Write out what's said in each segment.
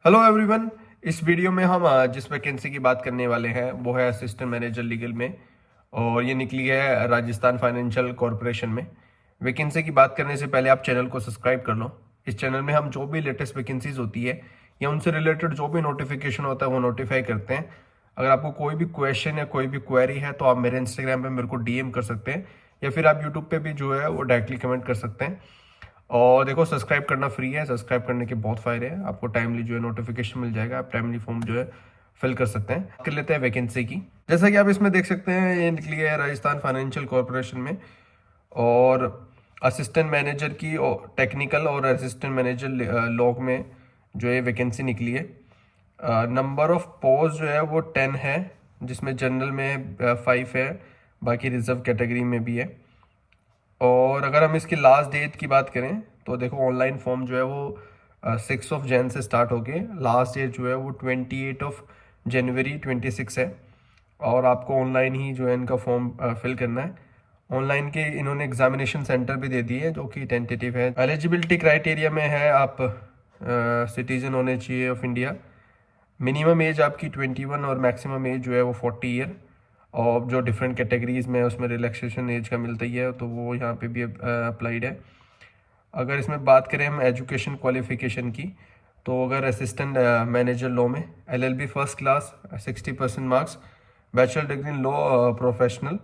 Hello everyone. इस video में हम जिस वैकेंसी की बात करने वाले हैं वो है असिस्टेंट मैनेजर लीगल में, और ये निकली है राजस्थान फाइनेंशियल कॉरपोरेशन में। वैकेंसी की बात करने से पहले आप चैनल को सब्सक्राइब कर लो। इस चैनल में हम जो भी लेटेस्ट वैकेंसीज होती है या उनसे रिलेटेड जो भी नोटिफिकेशन होता है वो नोटिफाई करते हैं। अगर आपको कोई भी क्वेश्चन या कोई भी क्वेरी है तो आप मेरे इंस्टाग्राम पे मेरे को डीएम कर सकते हैं, या फिर आप यूट्यूब पे भी जो है वो डायरेक्टली कमेंट कर सकते हैं। और देखो, सब्सक्राइब करना फ्री है। सब्सक्राइब करने के बहुत फायदे हैं, आपको टाइमली जो है नोटिफिकेशन मिल जाएगा, आप टाइमली फॉर्म जो है फिल कर सकते हैं। कर लेते हैं वैकेंसी की। जैसा कि आप इसमें देख सकते हैं, ये निकली है राजस्थान फाइनेंशियल कॉरपोरेशन में, और असिस्टेंट मैनेजर की टेक्निकल और असिस्टेंट मैनेजर लॉ में जो है वैकेंसी निकली है। नंबर ऑफ पोस्ट जो है वो 10 है, जिसमें जनरल में 5 है, बाकी रिजर्व कैटेगरी में भी है। और अगर हम इसकी लास्ट डेट की बात करें तो देखो, ऑनलाइन फॉर्म जो है वो 6 से स्टार्ट होके लास्ट डेट जो है वो 28 है। और आपको ऑनलाइन ही जो है इनका फॉर्म फिल करना है। ऑनलाइन के इन्होंने एग्जामिनेशन सेंटर भी दे दिए है, जो कि टेंटेटिव है। एलिजिबिलिटी क्राइटेरिया में है आप सिटीजन होने चाहिए ऑफ इंडिया। मिनिमम एज आपकी 21 और मैक्सिमम एज जो है वो 40 ईयर। और जो डिफरेंट कैटेगरीज में उसमें रिलैक्सेशन एज का मिलता ही है, तो वो यहाँ पे भी अप्लाइड है। अगर इसमें बात करें हम एजुकेशन क्वालिफिकेशन की, तो अगर असिस्टेंट मैनेजर लॉ में LLB first class 60% marks, bachelor degree in law professional.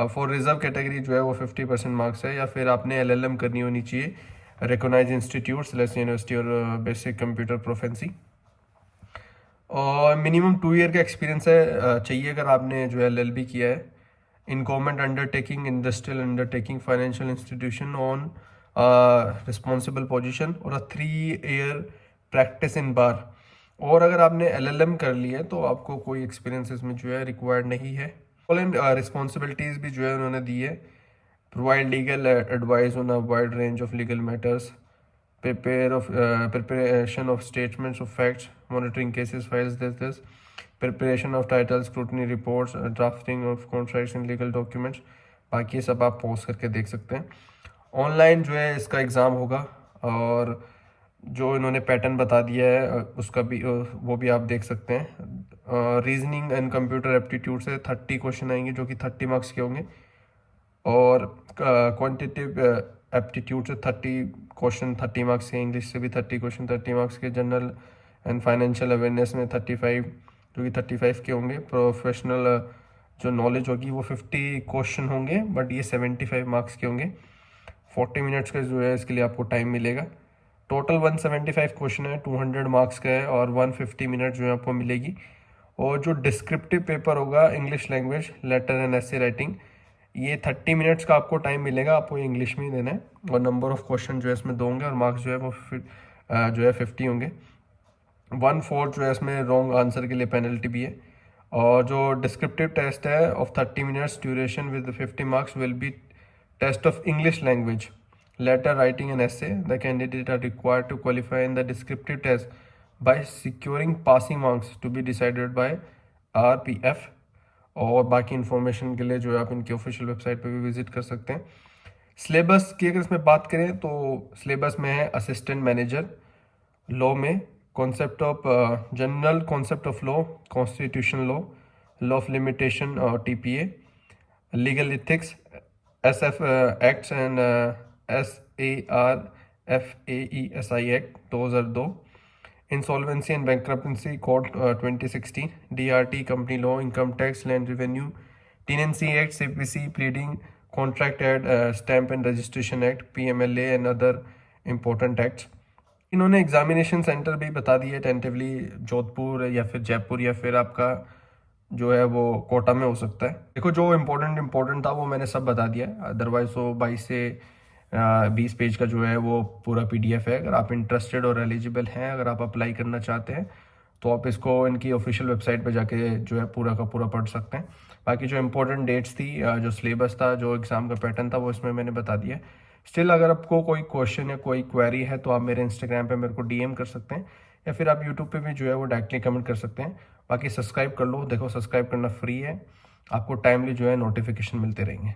For reserve category जो है वो 50% मार्क्स है, या फिर आपने एलएलएम करनी होनी चाहिए रिकॉग्नाइज इंस्टीट्यूट यूनिवर्सिटी और बेसिक कंप्यूटर प्रोफेंसी। और मिनिमम 2 ईयर का एक्सपीरियंस है चाहिए अगर आपने जो है एलएलबी किया है in government undertaking, industrial undertaking, financial institution on responsible position, और 3 ईयर प्रैक्टिस इन बार। और अगर आपने एलएलएम कर लिया है तो आपको कोई एक्सपीरियंस इसमें जो है रिक्वायर्ड नहीं है। रिस्पॉन्सिबिलिटीज भी जो है उन्होंने दी है। Provide legal advice on a wide range of legal matters, preparation of statements of facts, monitoring cases files, this preparation of titles, scrutiny reports, drafting of contracts and legal documents। बाकी ये सब आप pause करके देख सकते हैं। Online जो है इसका एग्ज़ाम होगा, और जो इन्होंने पैटर्न बता दिया है उसका भी वो भी आप देख सकते हैं। रीजनिंग एंड कंप्यूटर एप्टीट्यूड से 30 क्वेश्चन आएंगे, जो कि 30 मार्क्स के होंगे। और क्वांटिटेटिव एप्टीट्यूड से 30 क्वेश्चन 30 मार्क्स के, इंग्लिश से भी 30 क्वेश्चन 30 मार्क्स के, जनरल एंड फाइनेंशियल अवेयरनेस में 35, जो कि 35 के होंगे। प्रोफेशनल जो नॉलेज होगी वो 50 क्वेश्चन होंगे, बट ये 75 मार्क्स के होंगे। 40 मिनट्स का जो है इसके लिए आपको टाइम मिलेगा। टोटल 175 क्वेश्चन है, 200 मार्क्स का है, और 150 मिनट जो है आपको मिलेगी। और जो डिस्क्रिप्टिव पेपर होगा English language, letter and essay writing, ये 30 मिनट्स का आपको टाइम मिलेगा, आपको इंग्लिश में ही देना है। और नंबर ऑफ क्वेश्चन जो है इसमें 2 होंगे, और मार्क्स जो है वो जो है 50 होंगे। 1/4 जो है इसमें रॉन्ग आंसर के लिए पेनल्टी भी है। और जो डिस्क्रिप्टिव टेस्ट है of 30 minutes duration with 50 marks will be test of English language, letter writing and essay. The candidate are required to qualify in the descriptive test by securing passing marks to be decided by RPF। और बाकी information के लिए जो है आप इनकी official website पे भी विजिट कर सकते हैं। सिलेबस की अगर इसमें बात करें तो सिलेबस में है असिस्टेंट मैनेजर लॉ में concept of general concept of law, constitution law, law of limitation और TPA, legal ethics, SF acts and SARFAESI act 2002, insolvency and bankruptcy code 2016, DRT company law, income tax, land revenue, tenancy act, CPC, pleading contract act, stamp and registration act, PMLA and other important acts. इन्होंने examination centre भी बता दिए tentatively, Jodhpur या फिर जयपुर, या फिर आपका जो है वो कोटा में हो सकता है। देखो, जो इम्पोर्टेंट था वो मैंने सब बता दिया है। अदरवाइज वो 22 से 20 पेज का जो है वो पूरा PDF है। अगर आप इंटरेस्टेड और एलिजिबल हैं, अगर आप अप्लाई करना चाहते हैं, तो आप इसको इनकी ऑफिशियल वेबसाइट पर जाके जो है पूरा का पूरा पढ़ सकते हैं। बाकी जो इंपॉर्टेंट डेट्स थी, जो सिलेबस था, जो एग्ज़ाम का पैटर्न था, वो इसमें मैंने बता दिया। स्टिल अगर आपको कोई क्वेश्चन या कोई क्वेरी है तो आप मेरे इंस्टाग्राम पे मेरे को DM कर सकते हैं, या फिर आप यूट्यूब पे भी जो है वो डायरेक्टली कमेंट कर सकते हैं। बाकी सब्सक्राइब कर लो। देखो, सब्सक्राइब करना फ्री है, आपको टाइमली जो है नोटिफिकेशन मिलते रहेंगे।